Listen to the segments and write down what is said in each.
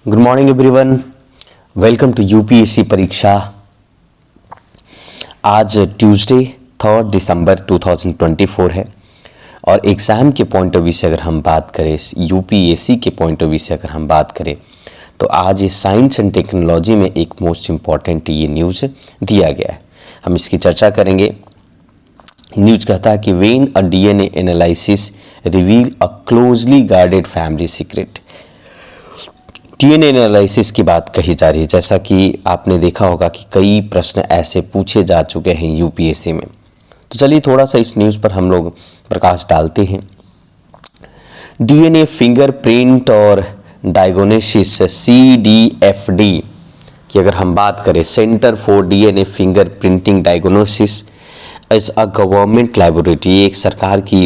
Good morning everyone, welcome to UPSC परीक्षा। आज Tuesday 3 दिसंबर 2024 है और एग्ज़ाम के पॉइंट ऑफ व्यू से अगर हम बात करें, यूपीएससी के पॉइंट ऑफ व्यू से अगर हम बात करें तो आज इस साइंस एंड टेक्नोलॉजी में एक मोस्ट इम्पॉर्टेंट ये न्यूज़ दिया गया है। हम इसकी चर्चा करेंगे। न्यूज़ कहता है कि when a DNA analysis reveal a closely guarded family secret. DNA analysis की बात कही जा रही है। जैसा कि आपने देखा होगा कि कई प्रश्न ऐसे पूछे जा चुके हैं यूपीएससी में, तो चलिए थोड़ा सा इस न्यूज़ पर हम लोग प्रकाश डालते हैं। डीएनए फिंगरप्रिंट और डायग्नोसिस CDFD की अगर हम बात करें, centre for DNA finger printing diagnosis is a government laboratory. ये एक सरकार की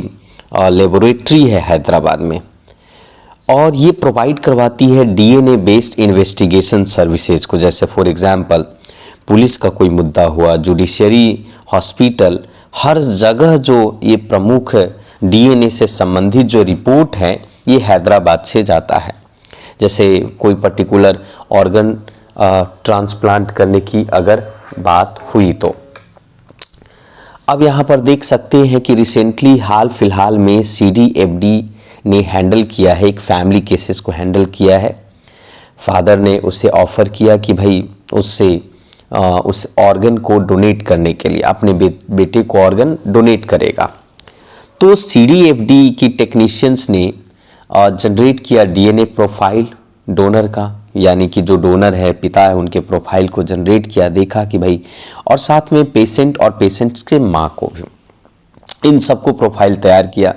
लेबोरेटरी है हैदराबाद में और ये प्रोवाइड करवाती है डीएनए बेस्ड इन्वेस्टिगेशन सर्विसेज को। जैसे फॉर एग्जांपल पुलिस का कोई मुद्दा हुआ, जुडिशरी, हॉस्पिटल, हर जगह जो ये प्रमुख डीएनए से संबंधित जो रिपोर्ट है ये हैदराबाद से जाता है। जैसे कोई पर्टिकुलर ऑर्गन ट्रांसप्लांट करने की अगर बात हुई तो अब यहाँ पर देख सकते हैं कि रिसेंटली हाल फिलहाल में CDFD ने हैंडल किया है, एक फैमिली केसेस को हैंडल किया है। फादर ने उसे ऑफ़र किया कि भाई उससे उस ऑर्गन को डोनेट करने के लिए अपने बेटे को ऑर्गन डोनेट करेगा। तो CDFD की टेक्नीशियंस ने जनरेट किया डीएनए प्रोफाइल डोनर का, यानी कि जो डोनर है, पिता है, उनके प्रोफाइल को जनरेट किया, देखा कि भाई, और साथ में पेशेंट और पेशेंट के माँ को भी, इन सबको प्रोफाइल तैयार किया।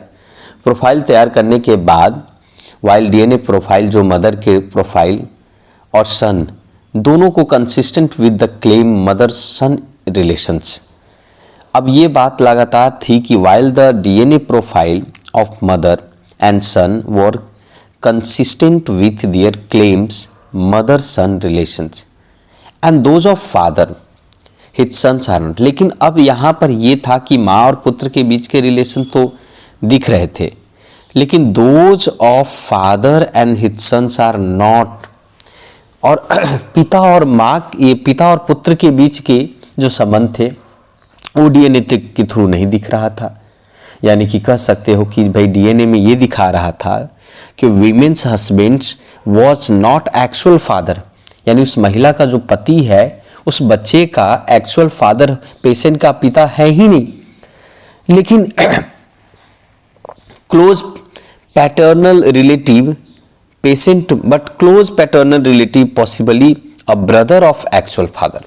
प्रोफाइल तैयार करने के बाद वाइल डीएनए प्रोफाइल जो मदर के प्रोफाइल और सन दोनों को consistent with the claim mother son relations. अब ये बात लगातार थी कि while the DNA profile of mother and son were consistent with their claims mother son relations and those of father his sons are not. लेकिन अब यहाँ पर ये था कि माँ और पुत्र के बीच के रिलेशन तो दिख रहे थे, लेकिन those of father and his sons are not. और पिता और माँ, ये पिता और पुत्र के बीच के जो संबंध थे वो डीएनए के थ्रू नहीं दिख रहा था। यानी कि कह सकते हो कि भाई डीएनए में ये दिखा रहा था कि women's husbands was not actual father, यानी उस महिला का जो पति है उस बच्चे का एक्चुअल फादर, पेशेंट का पिता है ही नहीं, लेकिन close paternal relative patient, but close paternal relative possibly a brother of actual father,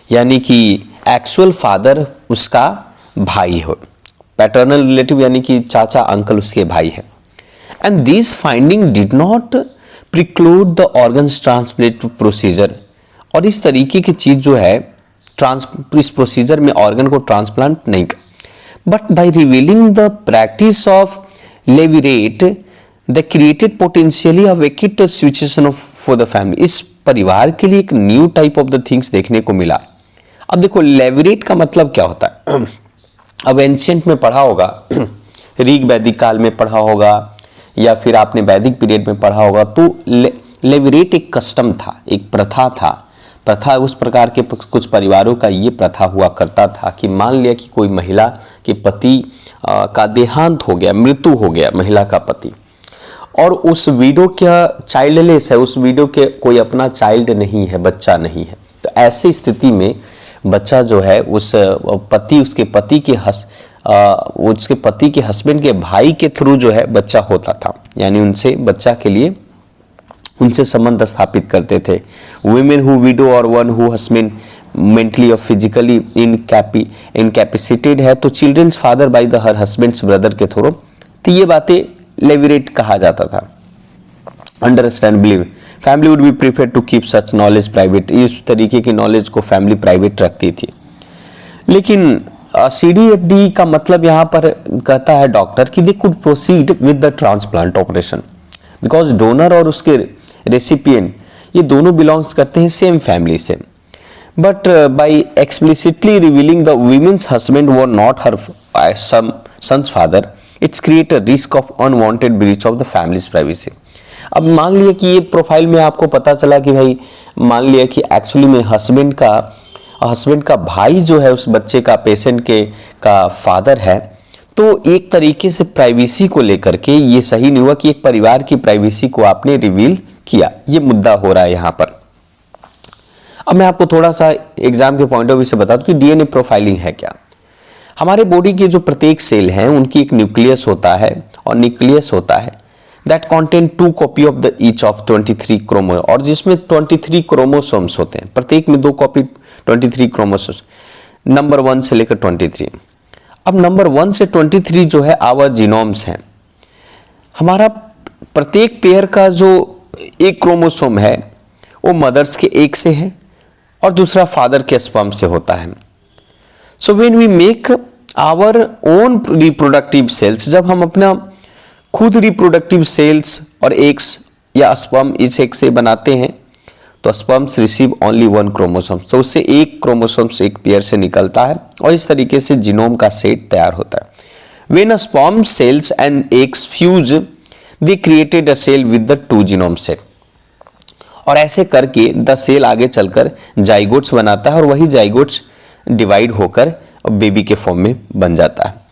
यानी कि एक्चुअल फादर उसका भाई हो। पैटर्नल रिलेटिव यानी कि चाचा अंकल उसके भाई है। And this finding did not preclude the organs transplant procedure. और इस तरीके की चीज जो है इस प्रोसीजर में ऑर्गन को ट्रांसप्लांट नहीं कर, but by revealing the practice of levirate, they created potentially a wicked situation for the family। इस परिवार के लिए एक new type of the things देखने को मिला। अब देखो लेविरेट का मतलब क्या होता है। अब एंशिएंट में पढ़ा होगा, ऋग वैदिक काल में पढ़ा होगा या फिर आपने वैदिक पीरियड में पढ़ा होगा, तो लेविरेट एक कस्टम था, एक प्रथा था। प्रथा उस प्रकार के कुछ परिवारों का ये प्रथा हुआ करता था कि मान लिया कि कोई महिला के पति का देहांत हो गया, मृत्यु हो गया महिला का पति, और उस विडो का चाइल्डलेस है, उस विडो के कोई अपना चाइल्ड नहीं है, बच्चा नहीं है, तो ऐसी स्थिति में बच्चा जो है उस पति, उसके पति के हस्बैंड के भाई के थ्रू जो है बच्चा होता था, यानी उनसे बच्चा के लिए उनसे संबंध स्थापित करते थे। वुमेन हु विडो और वन हु हस्बैंड मेंटली और फिजिकली इनकैपेसिटेड है तो children's father by the her husband's brother के थ्रू, तो ये बातें लेविरेट कहा जाता था। Understandably family would be prefer to keep such knowledge private. इस तरीके की नॉलेज को फैमिली प्राइवेट रखती थी। लेकिन CDFD का मतलब यहाँ पर कहता है डॉक्टर कि they could proceed with the transplant operation because donor और उसके रेसिपिएंट ये दोनों बिलोंग्स करते हैं सेम फैमिली से, but by explicitly revealing the women's husband were not her son's father, it's create a risk of unwanted breach of the family's privacy. अब मान लिया कि ये प्रोफाइल में आपको पता चला कि भाई मान लिया कि एक्चुअली में हस्बैंड का भाई जो है उस बच्चे का पेशेंट के का फादर है, तो एक तरीके से प्राइवेसी को लेकर के ये सही नहीं हुआ कि एक परिवार की प्राइवेसी को आपने रिवील किया, ये मुद्दा हो रहा है यहाँ पर। अब मैं आपको थोड़ा सा एग्जाम के पॉइंट ऑफ व्यू से बता दूं कि डीएनए प्रोफाइलिंग है क्या। हमारे बॉडी के जो प्रत्येक सेल हैं उनकी एक न्यूक्लियस होता है, और न्यूक्लियस होता है that contain 2 copy of the each of 23 chromo, और जिसमें 23 क्रोमोसोम्स होते हैं, प्रत्येक में 2 कॉपी 23 क्रोमोसोम्स, नंबर 1 से लेकर 23। अब नंबर 1 से 23 जो है आवर जीनोम्स हैं। हमारा प्रत्येक पेयर का जो एक क्रोमोसोम है वो मदर्स के एक से है और दूसरा फादर के स्पर्म से होता है। So when we make our own reproductive cells, जब हम अपना खुद रिप्रोडक्टिव सेल्स और एग्स या स्पर्म इस एक से बनाते हैं, तो स्पर्म्स रिसीव ओनली 1 क्रोमोसोम, तो उससे एक क्रोमोसोम्स एक पेयर से निकलता है और इस तरीके से जीनोम का सेट तैयार होता है। When a sperm cells and eggs fuse they created a cell with the 2 genome set, और ऐसे करके द सेल आगे चलकर जाइगोट्स बनाता है और वही जाइगोट्स डिवाइड होकर बेबी के फॉर्म में बन जाता है।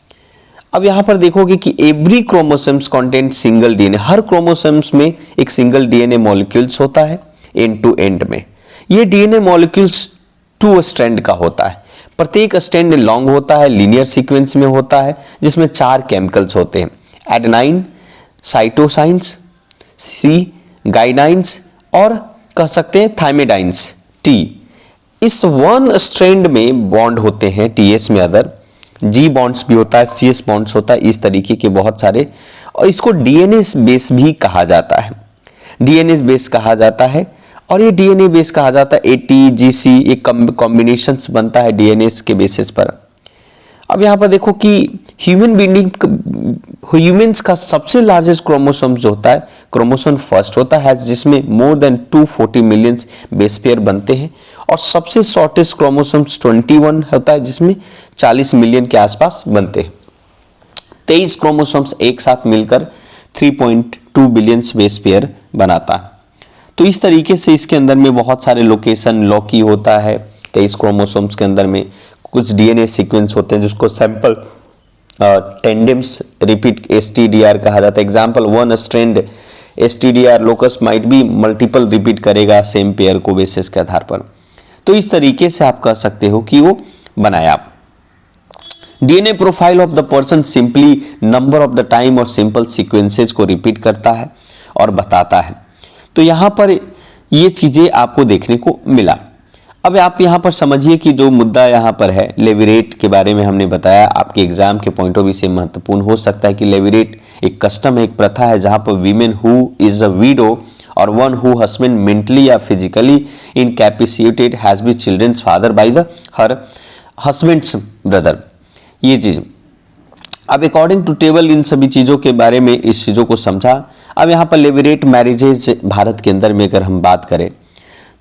अब यहाँ पर देखोगे कि every chromosomes content single DNA, हर क्रोमोसोम्स में एक सिंगल डीएनए मॉलिक्यूल्स होता है एंड टू एंड में। ये डीएनए मॉलिक्यूल्स 2 स्ट्रैंड का होता है, प्रत्येक स्ट्रैंड लॉन्ग होता है, लीनियर सीक्वेंस में होता है, जिसमें 4 केमिकल्स होते हैं, एडेनाइन, साइटोसाइंस, सी गाइनाइंस और कह सकते हैं थाइमिडाइंस, टी। इस 1 स्ट्रैंड में बॉन्ड होते हैं टीएस में अदर, जी बॉन्ड्स भी होता है, सीएस बॉन्ड्स होता है, इस तरीके के बहुत सारे, और इसको डीएनए बेस भी कहा जाता है, डीएनए बेस कहा जाता है। और ये डीएनए बेस कहा जाता है एटी जीसी, एक कॉम्बिनेशंस बनता है डीएनए के बेसिस पर। अब यहाँ पर देखो कि ह्यूमंस का सबसे लार्जेस्ट क्रोमोसोम जो होता है क्रोमोसोम फर्स्ट होता है, जिसमें more than 240 million base pair बनते हैं, और सबसे शॉर्टेस्ट क्रोमोसोम्स 21 होता है, जिसमें 40 मिलियन के आसपास बनते हैं। 23 क्रोमोसोम्स एक साथ मिलकर 3.2 बिलियन बेस पेयर बनाता है। तो इस तरीके से इसके अंदर में बहुत सारे लोकेशन लॉकी होता है। 23 क्रोमोसोम्स के अंदर में कुछ डीएनए सीक्वेंस होते हैं जिसको सैंपल टेंडेम्स रिपीट एसटीडीआर कहा जाता है। Example 1 strand STDR locus might be multiple repeat करेगा सेम पेयर को बेसिस के आधार पर। तो इस तरीके से आप कह सकते हो कि वो बनाया। DNA profile of the person simply number of the time और सिंपल सीक्वेंसेस को रिपीट करता है और बताता है। तो यहाँ पर ये चीजें आपको देखने को मिला। अब आप यहाँ पर समझिए कि जो मुद्दा यहाँ पर है लेविरेट के बारे में हमने बताया, आपके एग्जाम के पॉइंट ऑफ व्यू से महत्वपूर्ण हो सकता है कि लेविरेट एक कस्टम है, एक प्रथा है, जहाँ पर women who is a widow और वन हु हस्बैंड मेंटली या physically incapacitated has been children's father by the her husband's brother, ये चीज। अब अकॉर्डिंग टू टेबल इन सभी चीज़ों के बारे में इस चीज़ों को समझा। अब यहाँ पर लेविरेट मैरिजेज भारत के अंदर में अगर हम बात करें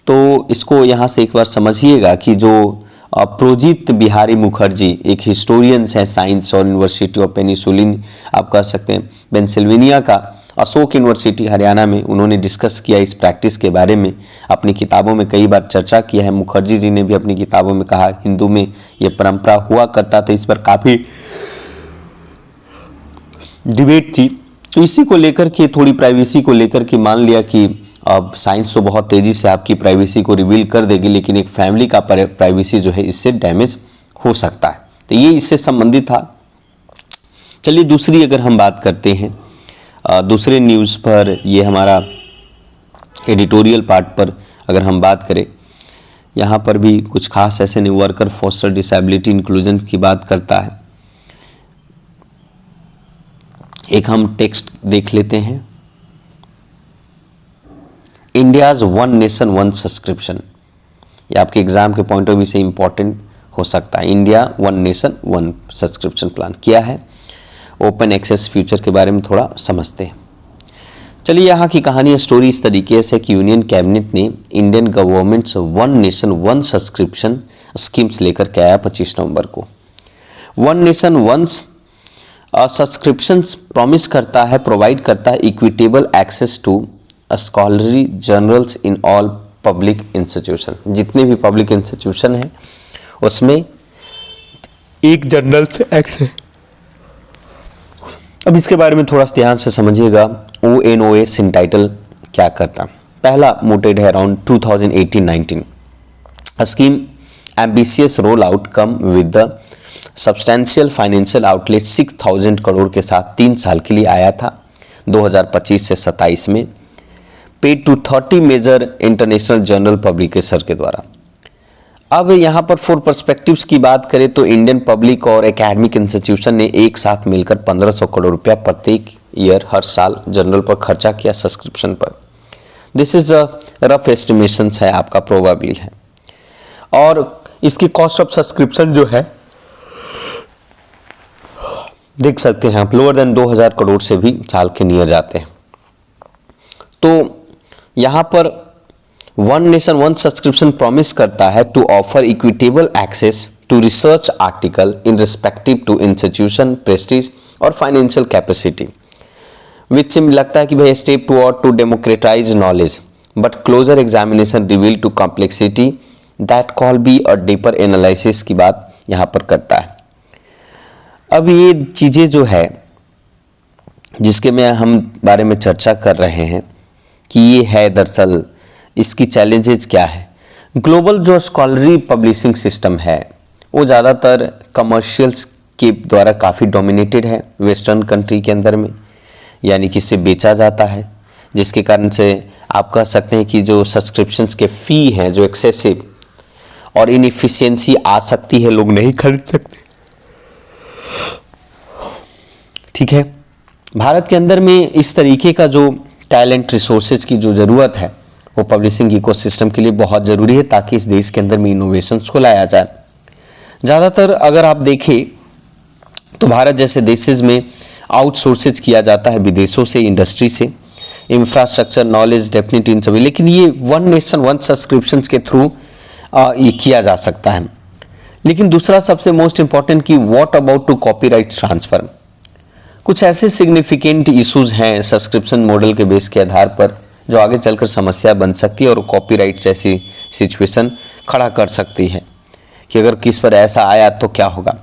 तो इसको यहाँ से एक बार समझिएगा कि जो प्रोजित बिहारी मुखर्जी एक हिस्टोरियंस है साइंस और यूनिवर्सिटी ऑफ पेनिसुलिन आप कह सकते हैं पेंसिल्वेनिया का, अशोक यूनिवर्सिटी हरियाणा में, उन्होंने डिस्कस किया इस प्रैक्टिस के बारे में, अपनी किताबों में कई बार चर्चा किया है। मुखर्जी जी ने भी अपनी किताबों में कहा हिंदू में ये परंपरा हुआ करता था, इस पर काफ़ी डिबेट थी। तो इसी को लेकर के थोड़ी प्राइवेसी को लेकर के मान लिया कि अब साइंस तो बहुत तेज़ी से आपकी प्राइवेसी को रिवील कर देगी, लेकिन एक फैमिली का प्राइवेसी जो है इससे डैमेज हो सकता है। तो ये इससे संबंधित था। चलिए दूसरी अगर हम बात करते हैं दूसरे न्यूज़ पर, ये हमारा एडिटोरियल पार्ट पर अगर हम बात करें, यहाँ पर भी कुछ खास ऐसे नहीं, वर्कर फोस्टर डिसेबिलिटी इंक्लूजन की बात करता है। एक हम टेक्स्ट देख लेते हैं, इंडियाज 1 नेशन 1 सब्सक्रिप्शन, ये आपके एग्जाम के पॉइंट ऑफ व्यू से इंपॉर्टेंट हो सकता है। इंडिया 1 नेशन 1 सब्सक्रिप्शन प्लान क्या है, ओपन एक्सेस फ्यूचर के बारे में थोड़ा समझते हैं। चलिए यहाँ की कहानी स्टोरी इस तरीके से कि यूनियन कैबिनेट ने Indian governments 1 nation 1 subscription schemes लेकर के आया 25 नवंबर को। 1 नेशन 1 सब्सक्रिप्शन प्रॉमिस करता है, प्रोवाइड करता है equitable access to scholarly journals in all public institution, जितने भी पब्लिक इंस्टीट्यूशन हैं उसमें एक जर्नल से एक्स है। अब इसके बारे में थोड़ा सा ध्यान से समझिएगा। ONOS सिंटाइटल क्या करता। पहला मोटेड है around 2018-19 scheme ambitious roll out come with the substantial financial outlet 6000 crore के साथ 3 साल के लिए आया था 2025 से 27 में, paid to 30 major international journal publisher के द्वारा। अब यहाँ पर फॉर पर्सपेक्टिव्स की बात करें तो इंडियन पब्लिक और एकेडमिक इंस्टीट्यूशन ने एक साथ मिलकर 1500 करोड़ रुपया प्रत्येक ईयर हर साल जर्नल पर खर्चा किया सब्सक्रिप्शन पर। This is a rough estimation है, आपका प्रोबेबली है। और इसकी कॉस्ट ऑफ सब्सक्रिप्शन जो है देख सकते हैं आप, लोअर देन 2000 करोड़ से भी साल के नियर जाते हैं। तो यहाँ पर one nation one subscription promise करता है to offer equitable access to research article in respective to institution prestige और फाइनेंशियल कैपेसिटी, विच सिम लगता है कि भाई step toward to democratize knowledge but closer examination reveal to complexity that call be a deeper analysis की बात यहाँ पर करता है। अब ये चीज़ें जो है जिसके में हम बारे में चर्चा कर रहे हैं कि ये है दरअसल इसकी चैलेंजेस क्या है। ग्लोबल जो स्कॉलरी पब्लिशिंग सिस्टम है वो ज़्यादातर कमर्शियल्स के द्वारा काफ़ी डोमिनेटेड है वेस्टर्न कंट्री के अंदर में, यानी कि इसे बेचा जाता है, जिसके कारण से आप कह सकते हैं कि जो सब्सक्रिप्शंस के फ़ी हैं जो एक्सेसिव और इनएफिशिएंसी आ सकती है, लोग नहीं खरीद सकते। ठीक है, भारत के अंदर में इस तरीके का जो टैलेंट रिसोर्सेज की जो ज़रूरत है वो पब्लिशिंग इकोसिस्टम के लिए बहुत ज़रूरी है ताकि इस देश के अंदर में इनोवेशंस को लाया जाए। ज़्यादातर अगर आप देखें तो भारत जैसे देशेज में आउटसोर्सेज किया जाता है विदेशों से, इंडस्ट्री से, इंफ्रास्ट्रक्चर नॉलेज डेफिनेटली इन सभी, लेकिन ये वन नेशन वन सब्सक्रिप्शन के थ्रू ये किया जा सकता है। लेकिन दूसरा सबसे मोस्ट इंपॉर्टेंट कि what about to copyright transfer, कुछ ऐसे सिग्निफिकेंट इश्यूज हैं सब्सक्रिप्शन मॉडल के बेस के आधार पर जो आगे चलकर समस्या बन सकती है और कॉपीराइट जैसी सिचुएशन खड़ा कर सकती है कि अगर किस पर ऐसा आया तो क्या होगा।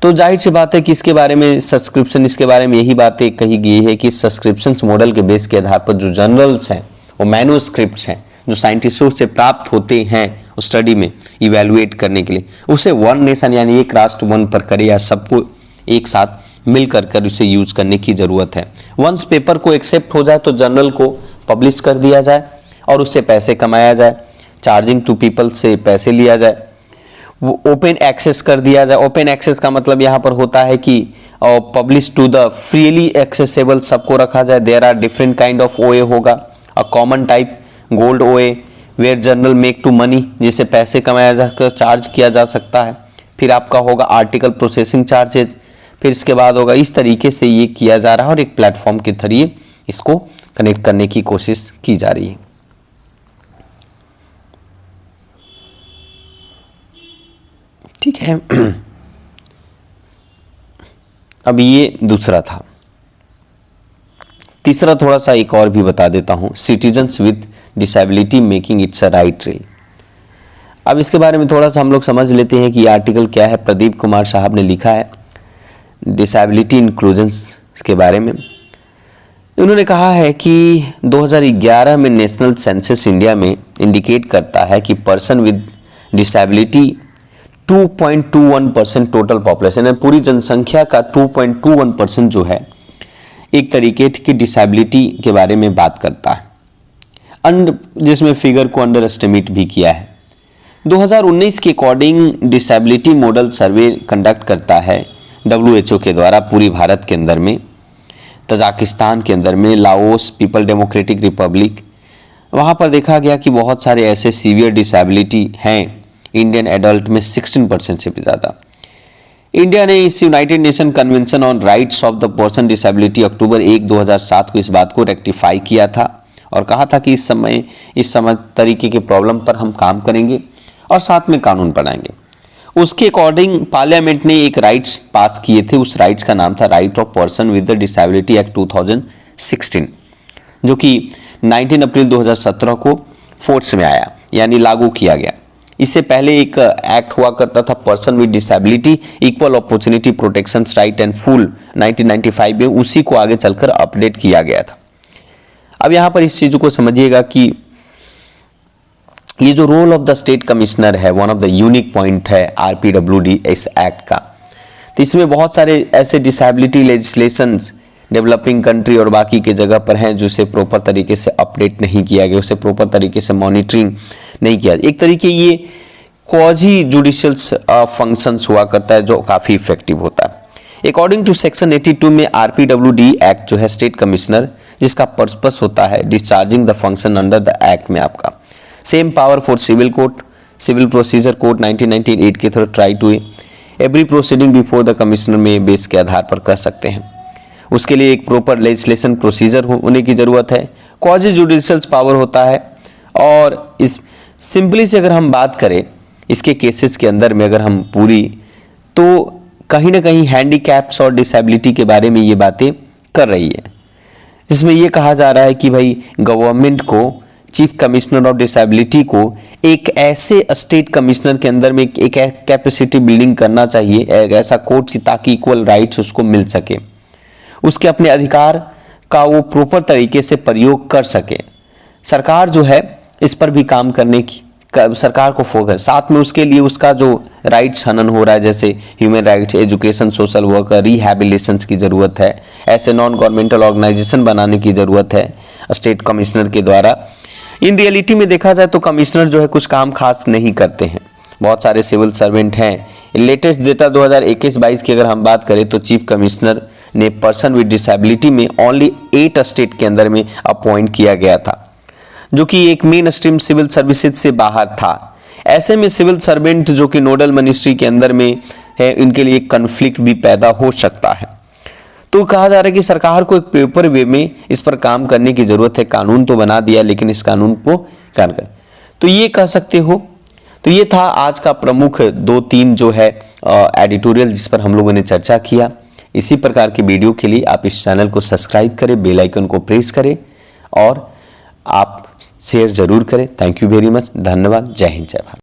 तो जाहिर सी बात है कि इसके बारे में सब्सक्रिप्शन, इसके बारे में यही बातें कही गई है कि सब्सक्रिप्शन मॉडल के बेस के आधार पर जो जर्नल्स हैं वो मैन्युस्क्रिप्ट्स हैं जो साइंटिस्टों से प्राप्त होते हैं स्टडी में इवेलुएट करने के लिए, उसे वन नेशन यानी एक राष्ट्र वन पर करे या सबको एक साथ मिलकर कर उसे यूज करने की ज़रूरत है। वंस पेपर को एक्सेप्ट हो जाए तो जर्नल को पब्लिश कर दिया जाए और उससे पैसे कमाया जाए, चार्जिंग टू पीपल से पैसे लिया जाए, वो ओपन एक्सेस कर दिया जाए। ओपन एक्सेस का मतलब यहाँ पर होता है कि publish to the freely accessible सबको रखा जाए। There are different kind of OA होगा, a common type gold OA where journal make to money, जिससे पैसे कमाया जाकर चार्ज किया जा सकता है। फिर आपका होगा आर्टिकल प्रोसेसिंग चार्जेज, फिर इसके बाद होगा, इस तरीके से ये किया जा रहा है और एक प्लेटफॉर्म के जरिए इसको कनेक्ट करने की कोशिश की जा रही है। ठीक है, अब ये दूसरा था। तीसरा थोड़ा सा एक और भी बता देता हूं, citizens with disability making it's a right रे। अब इसके बारे में थोड़ा सा हम लोग समझ लेते हैं कि ये आर्टिकल क्या है। प्रदीप कुमार साहब ने लिखा है डिसेबिलिटी इंक्लूजन्स के बारे में। उन्होंने कहा है कि 2011 में नेशनल सेंसस इंडिया में इंडिकेट करता है कि person with disability 2.21% total population है, पूरी जनसंख्या का 2.21% जो है एक तरीके की डिसेबिलिटी के बारे में बात करता है, जिसमें फिगर को अंडर एस्टिमेट भी किया है। 2019 के according disability model survey conduct करता है WHO के द्वारा पूरी भारत के अंदर में, तजाकिस्तान के अंदर में, लाओस, पीपल डेमोक्रेटिक रिपब्लिक, वहाँ पर देखा गया कि बहुत सारे ऐसे सीवियर डिसेबिलिटी हैं इंडियन एडल्ट में 16% से भी ज़्यादा। इंडिया ने इस United Nation convention on rights of the person disability October 1, 2007 को इस बात को रेक्टिफाई किया था और कहा था कि इस समय तरीके के प्रॉब्लम पर हम काम करेंगे और साथ में कानून बनाएंगे। उसके अकॉर्डिंग पार्लियामेंट ने एक राइट्स पास किए थे, उस राइट्स का नाम था right of person with the disability act 2016, जो कि 19 अप्रैल 2017 को फोर्स में आया, यानी लागू किया गया। इससे पहले एक एक्ट हुआ करता था, person with disability equal opportunity protection right and full, 1995 में, उसी को आगे चलकर अपडेट किया गया था। अब यहाँ पर इस चीज़ को समझिएगा कि ये जो role of the state commissioner है, one of the unique point है आरपीडब्ल्यूडी इस एक्ट का। तो इसमें बहुत सारे ऐसे डिसेबिलिटी लेजिस्लेशंस डेवलपिंग कंट्री और बाकी के जगह पर हैं जो इसे प्रॉपर तरीके से अपडेट नहीं किया गया, उसे प्रॉपर तरीके से मॉनिटरिंग नहीं किया। एक तरीके ये क्वाजी जुडिशियल फंक्शंस हुआ करता है जो काफ़ी इफेक्टिव होता है। अकॉर्डिंग टू सेक्शन 82 में आरपीडब्ल्यूडी एक्ट जो है स्टेट कमिश्नर जिसका पर्पस होता है discharging the function under the act में आपका same power for civil court, civil procedure code 1998 के through try to every proceeding before the commissioner में बेस के आधार पर कर सकते हैं। उसके लिए एक प्रॉपर लेजिस्लेशन प्रोसीजर होने की ज़रूरत है। क्वाजी जुडिशियल पावर होता है और इस सिंपली से अगर हम बात करें इसके केसेस के अंदर में अगर हम पूरी, तो कहीं ना कहीं हैंडीकैप्स और डिसेबिलिटी के बारे में ये बातें कर रही है, जिसमें ये कहा जा रहा है कि भाई गवर्नमेंट को चीफ कमिश्नर ऑफ डिसेबिलिटी को एक ऐसे स्टेट कमिश्नर के अंदर में एक कैपेसिटी बिल्डिंग करना चाहिए, एक ऐसा कोर्ट की, ताकि इक्वल राइट्स उसको मिल सके, उसके अपने अधिकार का वो प्रॉपर तरीके से प्रयोग कर सके। सरकार जो है इस पर भी काम करने की सरकार को फोकस, साथ में उसके लिए उसका जो राइट्स हनन हो रहा है जैसे human rights, education, social work, rehabilitation की ज़रूरत है, ऐसे नॉन गवर्नमेंटल ऑर्गेनाइजेशन बनाने की ज़रूरत है स्टेट कमिश्नर के द्वारा। इन रियलिटी में देखा जाए तो कमिश्नर जो है कुछ काम खास नहीं करते हैं, बहुत सारे सिविल सर्वेंट हैं। लेटेस्ट डेटा 2021-22 की अगर हम बात करें तो चीफ कमिश्नर ने पर्सन विद डिसेबिलिटी में ओनली 8 स्टेट के अंदर में अपॉइंट किया गया था, जो कि एक मेन स्ट्रीम सिविल सर्विसेज से बाहर था। ऐसे में सिविल सर्वेंट जो कि नोडल मिनिस्ट्री के अंदर में है, इनके लिए कन्फ्लिक्ट भी पैदा हो सकता है। तो कहा जा रहा है कि सरकार को एक पेपर वे में इस पर काम करने की ज़रूरत है। कानून तो बना दिया लेकिन इस कानून को क्या कर, तो ये कह सकते हो। तो ये था आज का प्रमुख 2-3 जो है एडिटोरियल जिस पर हम लोगों ने चर्चा किया। इसी प्रकार की वीडियो के लिए आप इस चैनल को सब्सक्राइब करें, बेल आइकन को प्रेस करें और आप शेयर ज़रूर करें। थैंक यू वेरी मच, धन्यवाद, जय हिंद, जय भारत।